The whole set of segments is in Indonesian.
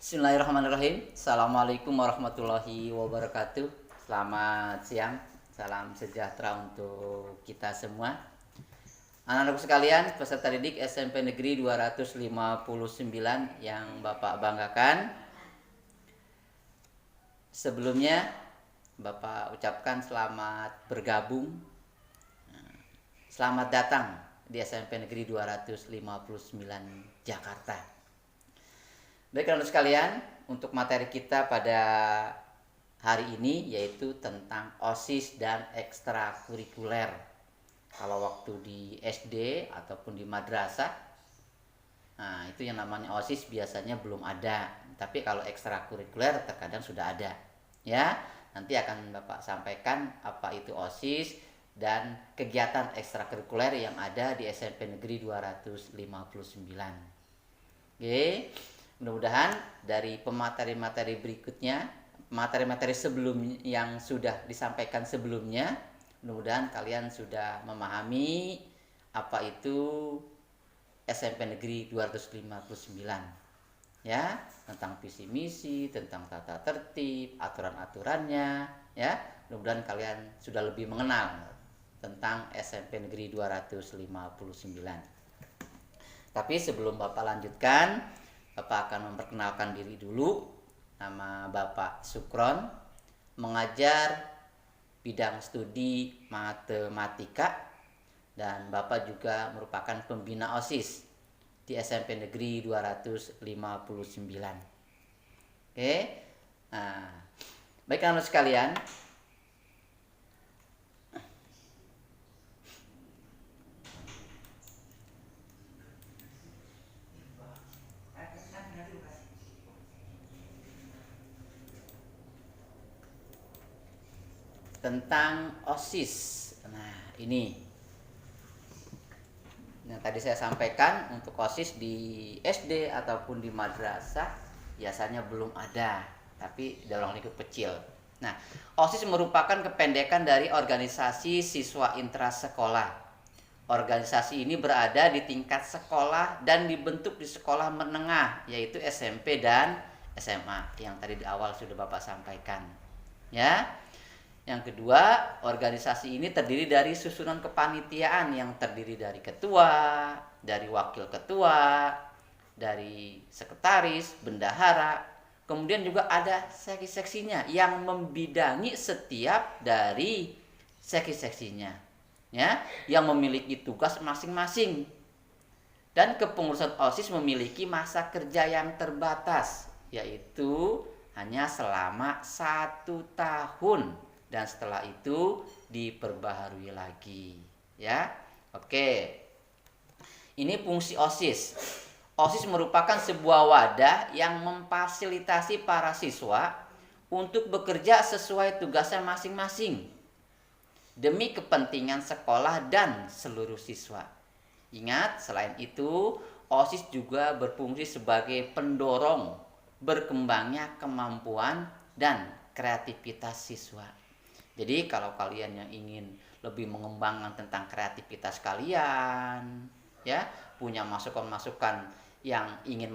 Bismillahirrahmanirrahim. Assalamualaikum warahmatullahi wabarakatuh. Selamat siang. Salam sejahtera untuk kita semua. Anak-anakku sekalian, peserta didik SMP Negeri 259 yang Bapak banggakan. Sebelumnya, Bapak ucapkan selamat bergabung. Selamat datang di SMP Negeri 259 Jakarta. Baik anak sekalian, untuk materi kita pada hari ini yaitu tentang OSIS dan ekstrakurikuler. Kalau waktu di SD ataupun di madrasah, nah itu yang namanya OSIS biasanya belum ada. Tapi kalau ekstrakurikuler terkadang sudah ada. Ya, nanti akan Bapak sampaikan apa itu OSIS dan kegiatan ekstrakurikuler yang ada di SMP Negeri 259. Oke. Mudah-mudahan dari pemateri-materi berikutnya, materi-materi sebelum yang sudah disampaikan sebelumnya, mudah-mudahan kalian sudah memahami apa itu SMP Negeri 259. Ya, tentang visi misi, tentang tata tertib, aturan-aturannya, ya. Mudah-mudahan kalian sudah lebih mengenal tentang SMP Negeri 259. Tapi sebelum Bapak lanjutkan, Bapak akan memperkenalkan diri dulu. Nama Bapak Sukron, mengajar bidang studi matematika, dan Bapak juga merupakan pembina OSIS di SMP Negeri 259. Oke. Nah, baik anak sekalian, tentang OSIS. Nah, ini yang tadi saya sampaikan, untuk OSIS di SD ataupun di madrasah biasanya belum ada, tapi dalam lingkup kecil. Nah, OSIS merupakan kependekan dari organisasi siswa intrasekolah. Organisasi ini berada di tingkat sekolah dan dibentuk di sekolah menengah, yaitu SMP dan SMA yang tadi di awal sudah Bapak sampaikan. Ya. Yang kedua, organisasi ini terdiri dari susunan kepanitiaan yang terdiri dari ketua, dari wakil ketua, dari sekretaris, bendahara, kemudian juga ada seksi-seksinya yang membidangi setiap dari seksi-seksinya, ya, yang memiliki tugas masing-masing. Dan kepengurusan OSIS memiliki masa kerja yang terbatas, yaitu hanya selama 1 tahun. Dan setelah itu diperbaharui lagi, ya. Oke. Ini fungsi OSIS. OSIS merupakan sebuah wadah yang memfasilitasi para siswa untuk bekerja sesuai tugasnya masing-masing demi kepentingan sekolah dan seluruh siswa. Ingat, selain itu, OSIS juga berfungsi sebagai pendorong berkembangnya kemampuan dan kreativitas siswa. Jadi kalau kalian yang ingin lebih mengembangkan tentang kreativitas kalian, ya, punya masukan-masukan yang ingin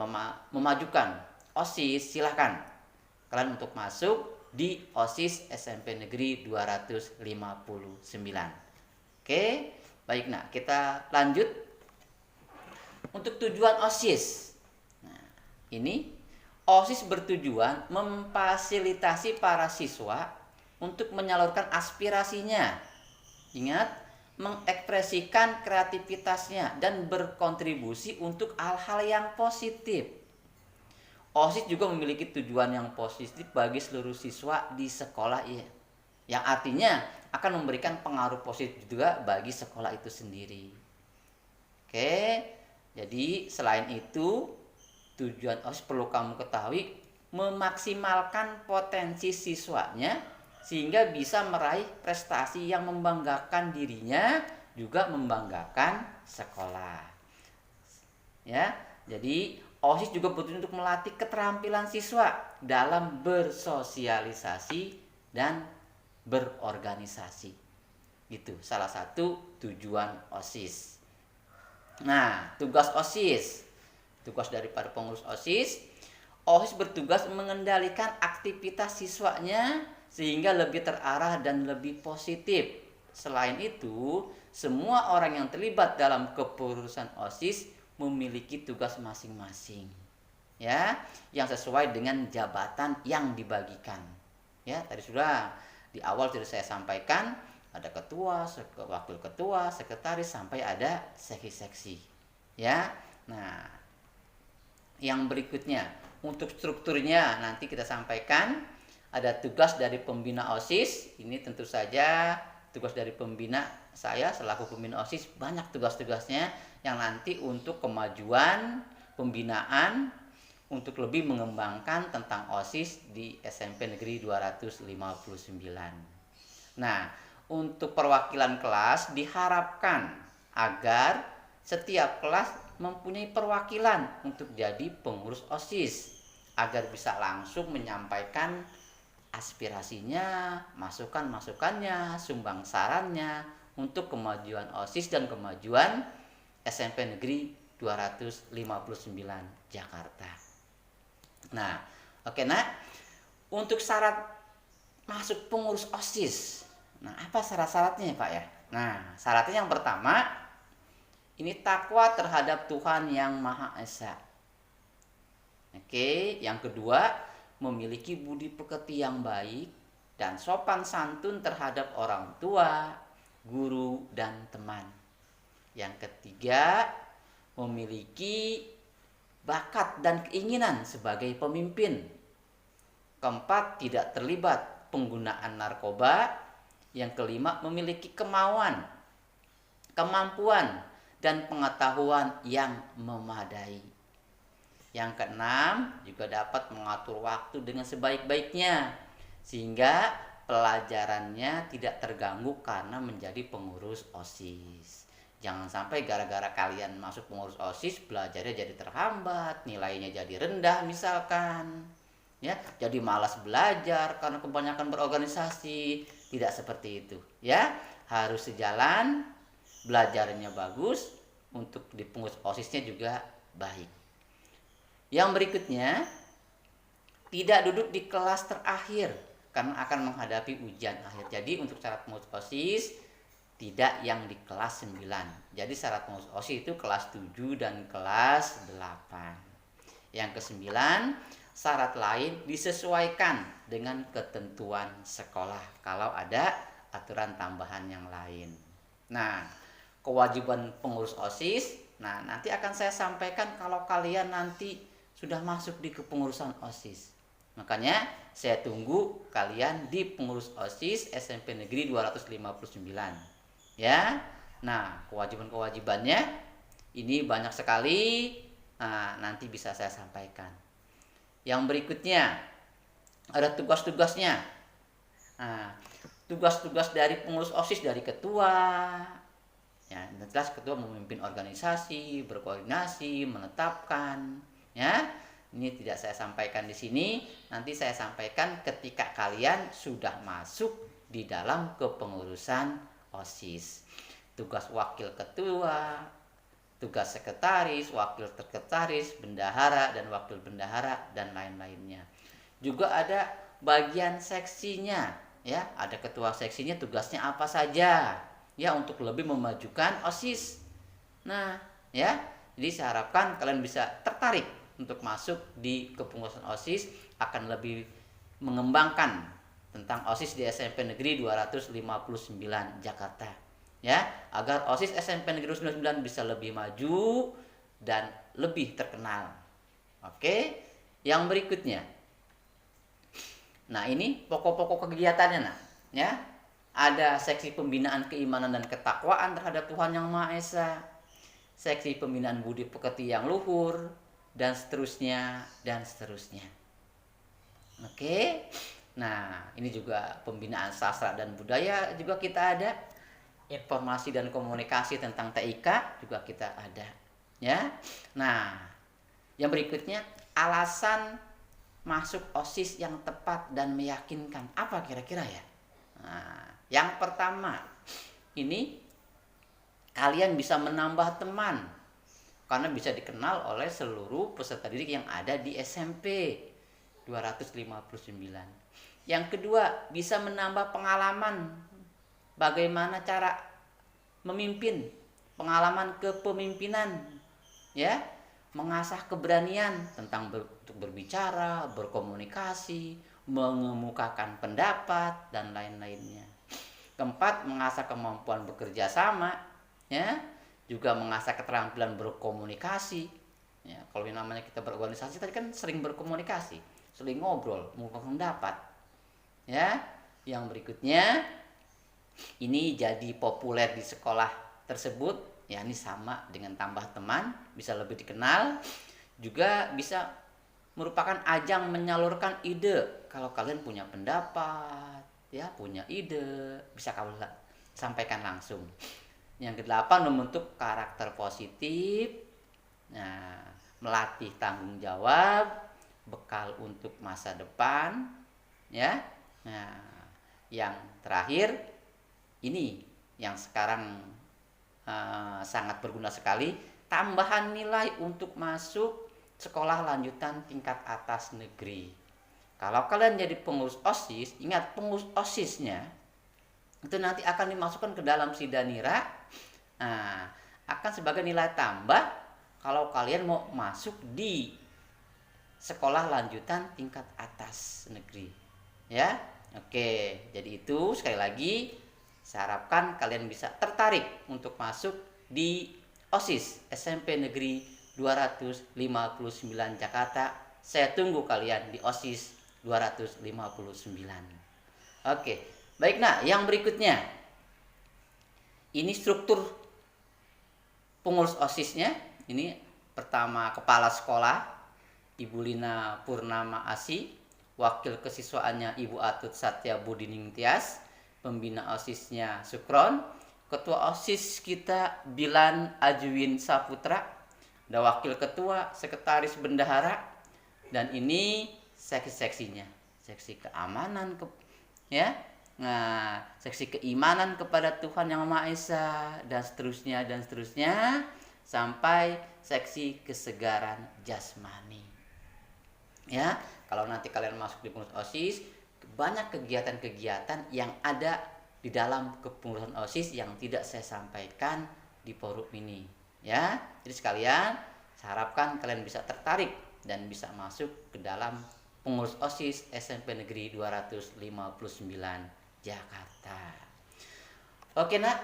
memajukan OSIS, silahkan kalian untuk masuk di OSIS SMP Negeri 259. Oke, baik, nah kita lanjut. Untuk tujuan OSIS. Nah, ini OSIS bertujuan memfasilitasi para siswa untuk menyalurkan aspirasinya. Ingat, mengekspresikan kreativitasnya dan berkontribusi untuk hal-hal yang positif. OSIS juga memiliki tujuan yang positif bagi seluruh siswa di sekolah, ya, yang artinya akan memberikan pengaruh positif juga bagi sekolah itu sendiri. Oke, jadi selain itu, tujuan OSIS perlu kamu ketahui memaksimalkan potensi siswanya sehingga bisa meraih prestasi yang membanggakan dirinya, juga membanggakan sekolah. Ya, jadi OSIS juga bertujuan untuk melatih keterampilan siswa dalam bersosialisasi dan berorganisasi. Itu salah satu tujuan OSIS. Nah, tugas OSIS. Tugas daripada pengurus OSIS. OSIS bertugas mengendalikan aktivitas siswanya sehingga lebih terarah dan lebih positif. Selain itu, semua orang yang terlibat dalam kepengurusan OSIS memiliki tugas masing-masing, ya, yang sesuai dengan jabatan yang dibagikan. Ya, tadi sudah di awal sudah saya sampaikan, ada ketua, wakil ketua, sekretaris, sampai ada seksi-seksi. Ya. Nah, yang berikutnya, untuk strukturnya nanti kita sampaikan. Ada tugas dari pembina OSIS. Ini tentu saja tugas dari pembina, saya selaku pembina OSIS banyak tugas-tugasnya yang nanti untuk kemajuan pembinaan, untuk lebih mengembangkan tentang OSIS di SMP Negeri 259. Nah, untuk perwakilan kelas diharapkan agar setiap kelas mempunyai perwakilan untuk jadi pengurus OSIS, agar bisa langsung menyampaikan aspirasinya, masukan-masukannya, sumbang sarannya untuk kemajuan OSIS dan kemajuan SMP Negeri 259 Jakarta. Nah, oke nak, untuk syarat masuk pengurus OSIS. Nah, apa syarat-syaratnya Pak ya? Nah, syaratnya yang pertama, ini takwa terhadap Tuhan Yang Maha Esa. Oke, yang kedua, memiliki budi pekerti yang baik dan sopan santun terhadap orang tua, guru, dan teman. Yang ketiga, memiliki bakat dan keinginan sebagai pemimpin. Keempat, tidak terlibat penggunaan narkoba. Yang kelima, memiliki kemauan, kemampuan, dan pengetahuan yang memadai. Yang keenam, juga dapat mengatur waktu dengan sebaik-baiknya sehingga pelajarannya tidak terganggu karena menjadi pengurus OSIS. Jangan sampai gara-gara kalian masuk pengurus OSIS belajarnya jadi terhambat, nilainya jadi rendah misalkan. Ya, jadi malas belajar karena kebanyakan berorganisasi. Tidak seperti itu, ya. Harus sejalan, belajarnya bagus, untuk di pengurus OSISnya juga baik. Yang berikutnya, tidak duduk di kelas terakhir karena akan menghadapi ujian akhir. Jadi untuk syarat pengurus OSIS tidak yang di kelas 9. Jadi syarat pengurus OSIS itu kelas 7 dan kelas 8. Yang kesembilan, syarat lain disesuaikan dengan ketentuan sekolah kalau ada aturan tambahan yang lain. Nah, kewajiban pengurus OSIS, nah nanti akan saya sampaikan kalau kalian nanti sudah masuk di kepengurusan OSIS. Makanya saya tunggu kalian di pengurus OSIS SMP Negeri 259. Ya. Nah, kewajiban-kewajibannya ini banyak sekali. Nah, nanti bisa saya sampaikan. Yang berikutnya ada tugas-tugasnya. Nah, tugas-tugas dari pengurus OSIS, dari ketua. Ya, jelas ketua memimpin organisasi, berkoordinasi, menetapkan. Ya, ini tidak saya sampaikan di sini. Nanti saya sampaikan ketika kalian sudah masuk di dalam kepengurusan OSIS. Tugas wakil ketua, tugas sekretaris, wakil sekretaris, bendahara dan wakil bendahara dan lain-lainnya. Juga ada bagian seksinya, ya. Ada ketua seksinya, tugasnya apa saja, ya, untuk lebih memajukan OSIS. Nah, ya. Jadi saya harapkan kalian bisa tertarik untuk masuk di kepengurusan OSIS, akan lebih mengembangkan tentang OSIS di SMP Negeri 259 Jakarta, ya, agar OSIS SMP Negeri 259 bisa lebih maju dan lebih terkenal. Oke, yang berikutnya. Nah, ini pokok-pokok kegiatannya, nah, ya. Ada seksi pembinaan keimanan dan ketakwaan terhadap Tuhan Yang Maha Esa, seksi pembinaan budi pekerti yang luhur, dan seterusnya dan seterusnya. Oke. Nah, ini juga pembinaan sastra dan budaya juga kita ada. Informasi dan komunikasi tentang TIK juga kita ada, ya. Nah, yang berikutnya, alasan masuk OSIS yang tepat dan meyakinkan. Apa kira-kira ya? Nah, yang pertama, ini kalian bisa menambah teman, karena bisa dikenal oleh seluruh peserta didik yang ada di SMP 259. Yang kedua, bisa menambah pengalaman bagaimana cara memimpin, pengalaman kepemimpinan, ya, mengasah keberanian tentang untuk berbicara, berkomunikasi, mengemukakan pendapat dan lain-lainnya. Keempat, mengasah kemampuan bekerja sama, ya, juga mengasah keterampilan berkomunikasi. Ya, kalau yang namanya kita berorganisasi tadi kan sering berkomunikasi, sering ngobrol, mengungkapkan pendapat. Ya, yang berikutnya ini jadi populer di sekolah tersebut, ya ini sama dengan tambah teman, bisa lebih dikenal, juga bisa merupakan ajang menyalurkan ide. Kalau kalian punya pendapat, ya punya ide, bisa kalian sampaikan langsung. Yang kedelapan, membentuk karakter positif, nah, melatih tanggung jawab, bekal untuk masa depan, ya. Nah, yang terakhir ini yang sekarang sangat berguna sekali, tambahan nilai untuk masuk sekolah lanjutan tingkat atas negeri. Kalau kalian jadi pengurus OSIS, ingat pengurus OSISnya itu nanti akan dimasukkan ke dalam Sidanira, nah, akan sebagai nilai tambah kalau kalian mau masuk di sekolah lanjutan tingkat atas negeri, ya. Oke, jadi itu sekali lagi saya harapkan kalian bisa tertarik untuk masuk di OSIS SMP Negeri 259 Jakarta. Saya tunggu kalian di OSIS 259. Oke, baik. Nah, yang berikutnya ini struktur pengurus OSISnya. Ini pertama, kepala sekolah Ibu Lina Purnama Asi, wakil kesiswaannya Ibu Atut Satya Budining Tias, pembina OSISnya Sukron, ketua OSIS kita Bilan Ajuwin Saputra, ada wakil ketua, sekretaris bendahara, dan ini seksi-seksinya, seksi keamanan, ya, nah, seksi keimanan kepada Tuhan Yang Maha Esa, dan seterusnya, sampai seksi kesegaran jasmani. Ya, kalau nanti kalian masuk di pengurus OSIS, banyak kegiatan-kegiatan yang ada di dalam kepengurusan OSIS yang tidak saya sampaikan di forum ini, ya. Jadi sekalian, saya harapkan kalian bisa tertarik dan bisa masuk ke dalam pengurus OSIS SMP Negeri 259 Jakarta. Oke, nak,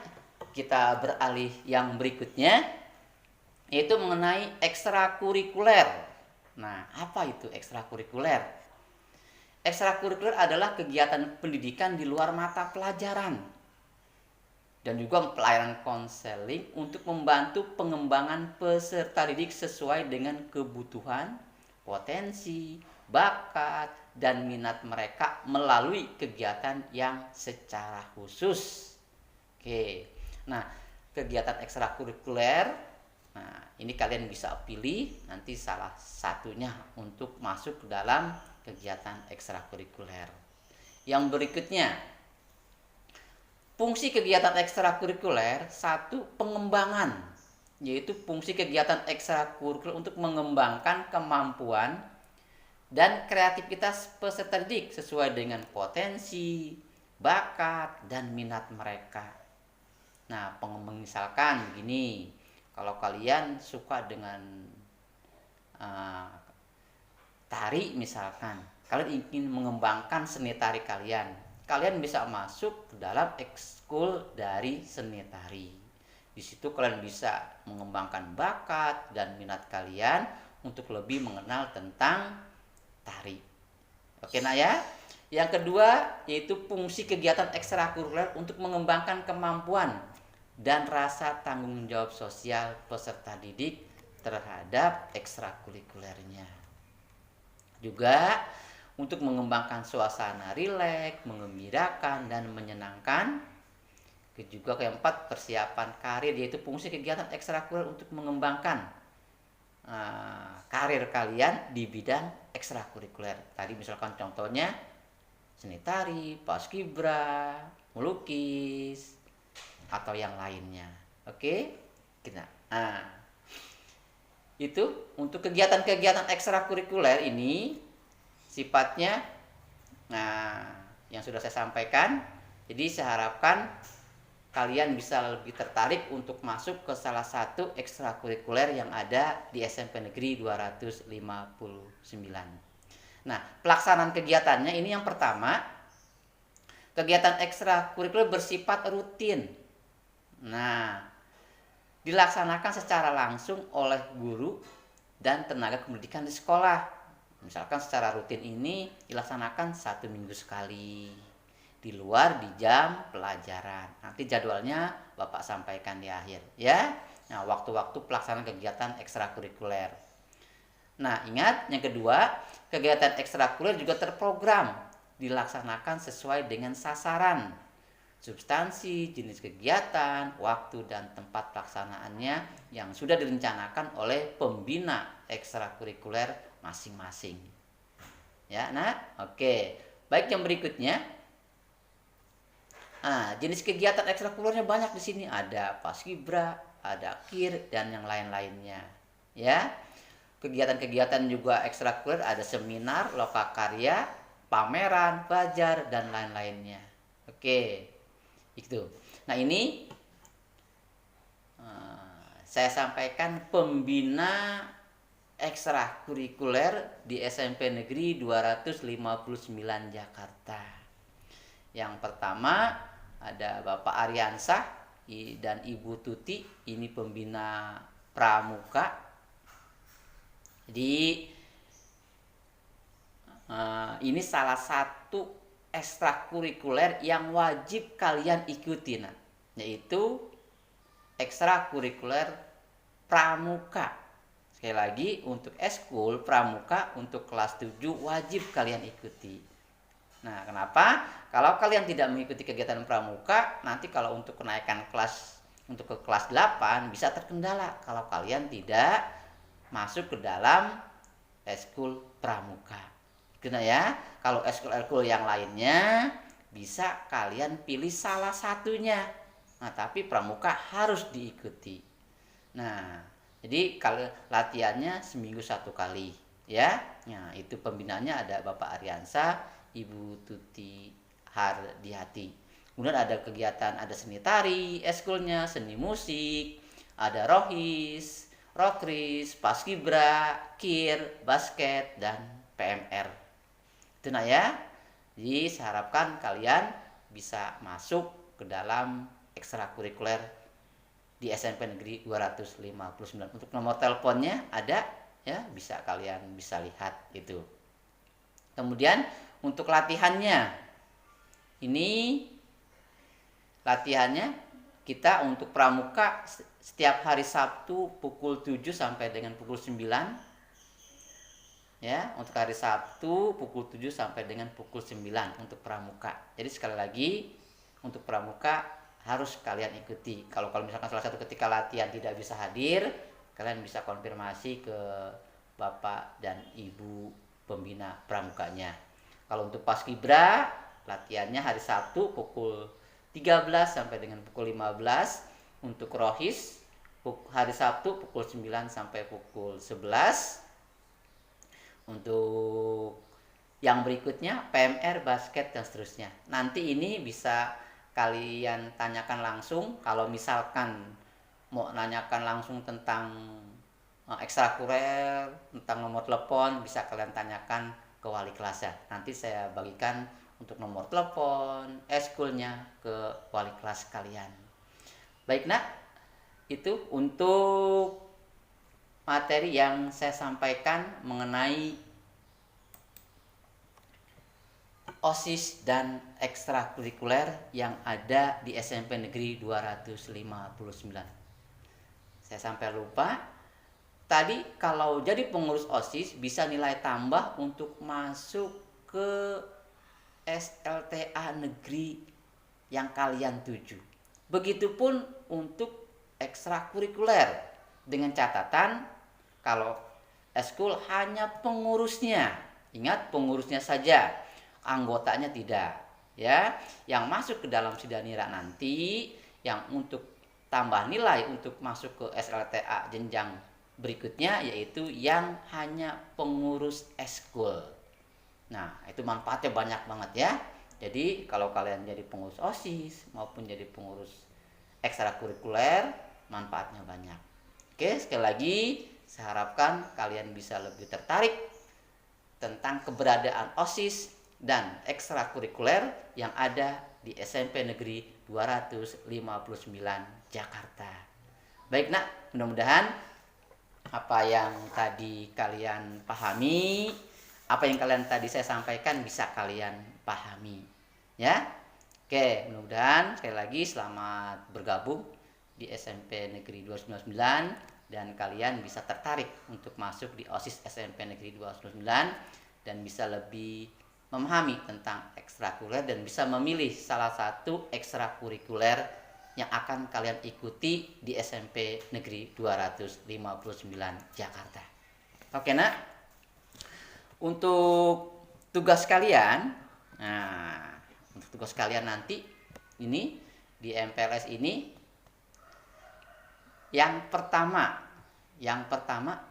kita beralih yang berikutnya, yaitu mengenai ekstrakurikuler. Nah, apa itu ekstrakurikuler? Ekstrakurikuler adalah kegiatan pendidikan di luar mata pelajaran dan juga pelayanan konseling untuk membantu pengembangan peserta didik sesuai dengan kebutuhan, potensi, bakat, dan minat mereka melalui kegiatan yang secara khusus. Oke, nah, kegiatan ekstrakurikuler, nah, ini kalian bisa pilih nanti salah satunya untuk masuk ke dalam kegiatan ekstrakurikuler. Yang berikutnya, fungsi kegiatan ekstrakurikuler, satu, pengembangan, yaitu fungsi kegiatan ekstrakurikuler untuk mengembangkan kemampuan dan kreativitas peserta didik sesuai dengan potensi, bakat, dan minat mereka. Nah, misalkan begini, kalau kalian suka dengan tari misalkan, kalian ingin mengembangkan seni tari kalian bisa masuk ke dalam ekskul dari seni tari. Di situ kalian bisa mengembangkan bakat dan minat kalian untuk lebih mengenal tentang tari. Oke, nah ya. Yang kedua, yaitu fungsi kegiatan ekstrakurikuler untuk mengembangkan kemampuan dan rasa tanggung jawab sosial peserta didik terhadap ekstrakurikulernya. Juga untuk mengembangkan suasana rileks, mengembirakan, dan menyenangkan. Juga keempat, persiapan karir, yaitu fungsi kegiatan ekstrakurikuler untuk mengembangkan karir kalian di bidang ekstrakurikuler. Tadi misalkan contohnya seni tari, paskibra, melukis, atau yang lainnya. Oke, kita. Itu untuk kegiatan-kegiatan ekstrakurikuler ini sifatnya, nah, yang sudah saya sampaikan. Jadi saya harapkan kalian bisa lebih tertarik untuk masuk ke salah satu ekstrakurikuler yang ada di SMP Negeri 259. Nah, pelaksanaan kegiatannya ini yang pertama, kegiatan ekstrakurikuler bersifat rutin. Nah, dilaksanakan secara langsung oleh guru dan tenaga pendidikan di sekolah. Misalkan secara rutin ini dilaksanakan 1 minggu sekali di luar di jam pelajaran. Nanti jadwalnya Bapak sampaikan di akhir ya. Nah, waktu-waktu pelaksanaan kegiatan ekstrakurikuler. Nah, ingat yang kedua, kegiatan ekstrakurikuler juga terprogram, dilaksanakan sesuai dengan sasaran, substansi, jenis kegiatan, waktu dan tempat pelaksanaannya yang sudah direncanakan oleh pembina ekstrakurikuler masing-masing. Ya, nah, oke. Baik, yang berikutnya, jenis kegiatan ekstrakurikulernya banyak di sini. Ada paskibra, ada kir, dan yang lain-lainnya. Ya, kegiatan-kegiatan juga ekstrakurikuler ada seminar, lokakarya, pameran, bajar, dan lain-lainnya. Oke, itu. Nah, ini saya sampaikan pembina ekstrakurikuler di SMP Negeri 259 Jakarta. Yang pertama ada Bapak Aryansah dan Ibu Tuti, ini pembina pramuka. Jadi ini salah satu ekstrakurikuler yang wajib kalian ikuti, yaitu ekstrakurikuler pramuka. Sekali lagi, untuk eskul pramuka untuk kelas 7 wajib kalian ikuti. Nah, kenapa? Kalau kalian tidak mengikuti kegiatan pramuka, nanti kalau untuk kenaikan kelas untuk ke kelas 8 bisa terkendala kalau kalian tidak masuk ke dalam eskul pramuka. Karena ya, kalau eskul-eskul yang lainnya bisa kalian pilih salah satunya. Nah, tapi pramuka harus diikuti. Nah, jadi kalau latihannya seminggu 1 kali, ya. Nah, itu pembinanya ada Bapak Aryansah, Ibu Tuti Hardiati. Kemudian ada kegiatan, ada seni tari, eskulnya, seni musik, ada rohis, rokris, paskibra, kir, basket, dan PMR. Itu ya. Jadi saya harapkan kalian bisa masuk ke dalam ekstrakurikuler di SMP Negeri 259. Untuk nomor teleponnya ada ya, kalian bisa lihat itu. Kemudian untuk latihannya, ini latihannya kita untuk pramuka setiap hari Sabtu pukul 7 sampai dengan pukul 9. Ya, untuk hari Sabtu pukul 7 sampai dengan pukul 9 untuk pramuka. Jadi sekali lagi, untuk pramuka harus kalian ikuti. Kalau misalkan salah satu ketika latihan tidak bisa hadir, kalian bisa konfirmasi ke Bapak dan Ibu pembina pramukanya. Kalau untuk paskibra, latihannya hari Sabtu pukul 13 sampai dengan pukul 15. Untuk rohis, hari Sabtu pukul 9 sampai pukul 11. Untuk yang berikutnya, PMR, basket, dan seterusnya. Nanti ini bisa kalian tanyakan langsung. Kalau misalkan mau nanyakan langsung tentang ekstrakurikuler, tentang nomor telepon, bisa kalian tanyakan ke wali kelasnya. Nanti saya bagikan untuk nomor telepon, eskulnya ke wali kelas kalian. Baik nak, itu untuk materi yang saya sampaikan mengenai OSIS dan ekstrakurikuler yang ada di SMP Negeri 259. Saya sampai lupa, tadi kalau jadi pengurus OSIS bisa nilai tambah untuk masuk ke SLTA negeri yang kalian tuju. Begitupun untuk ekstrakurikuler, dengan catatan kalau eskul hanya pengurusnya. Ingat, pengurusnya saja, anggotanya tidak. Ya, yang masuk ke dalam sidanira nanti, yang untuk tambah nilai untuk masuk ke SLTA jenjang berikutnya yaitu yang hanya pengurus eskul. Nah, itu manfaatnya banyak banget ya. Jadi kalau kalian jadi pengurus OSIS maupun jadi pengurus ekstrakurikuler, manfaatnya banyak. Oke, sekali lagi saya harapkan kalian bisa lebih tertarik tentang keberadaan OSIS dan ekstrakurikuler yang ada di SMP Negeri 259 Jakarta. Baik nak, mudah-mudahan apa yang tadi kalian pahami, apa yang kalian tadi saya sampaikan bisa kalian pahami. Ya. Oke, mudah-mudahan sekali lagi selamat bergabung di SMP Negeri 299 dan kalian bisa tertarik untuk masuk di OSIS SMP Negeri 299 dan bisa lebih memahami tentang ekstrakurikuler dan bisa memilih salah satu ekstrakurikuler yang akan kalian ikuti di SMP Negeri 259 Jakarta. Oke nak, untuk tugas kalian, nah untuk tugas kalian nanti ini di MPLS ini yang pertama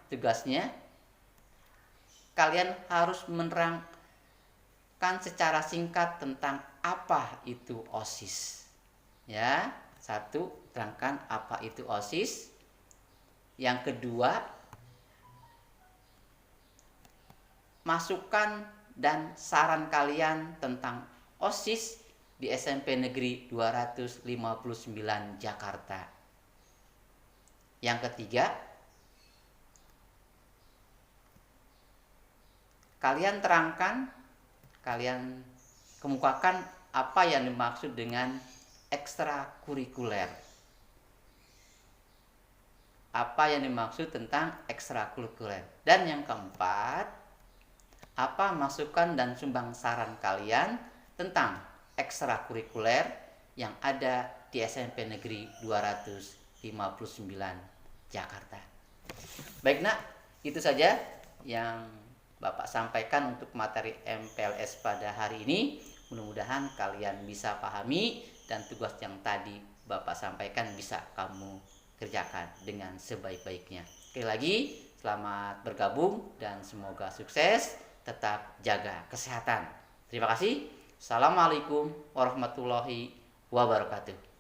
tugasnya kalian harus menerangkan secara singkat tentang apa itu OSIS. Ya, satu, terangkan apa itu OSIS. Yang kedua, masukan dan saran kalian tentang OSIS di SMP Negeri 259 Jakarta. Yang ketiga, kalian terangkan, kalian kemukakan apa yang dimaksud dengan ekstrakurikuler. Apa yang dimaksud tentang ekstrakurikuler. Dan yang keempat, apa masukan dan sumbang saran kalian tentang ekstrakurikuler yang ada di SMP Negeri 259 Jakarta. Baik nak, itu saja yang Bapak sampaikan untuk materi MPLS pada hari ini. Mudah-mudahan kalian bisa pahami dan tugas yang tadi Bapak sampaikan bisa kamu kerjakan dengan sebaik-baiknya. Sekali lagi, selamat bergabung dan semoga sukses. Tetap jaga kesehatan. Terima kasih. Assalamualaikum warahmatullahi wabarakatuh.